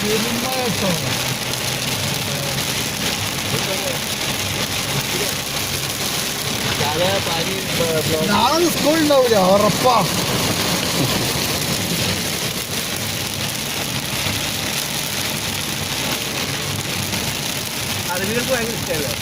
Cinema കേട്ടോ. നാളെ school ഉണ്ടാവില്ല, ഉറപ്പാ. അറിവികൾക്ക് ഭയങ്കര ഇഷ്ടമല്ലേ?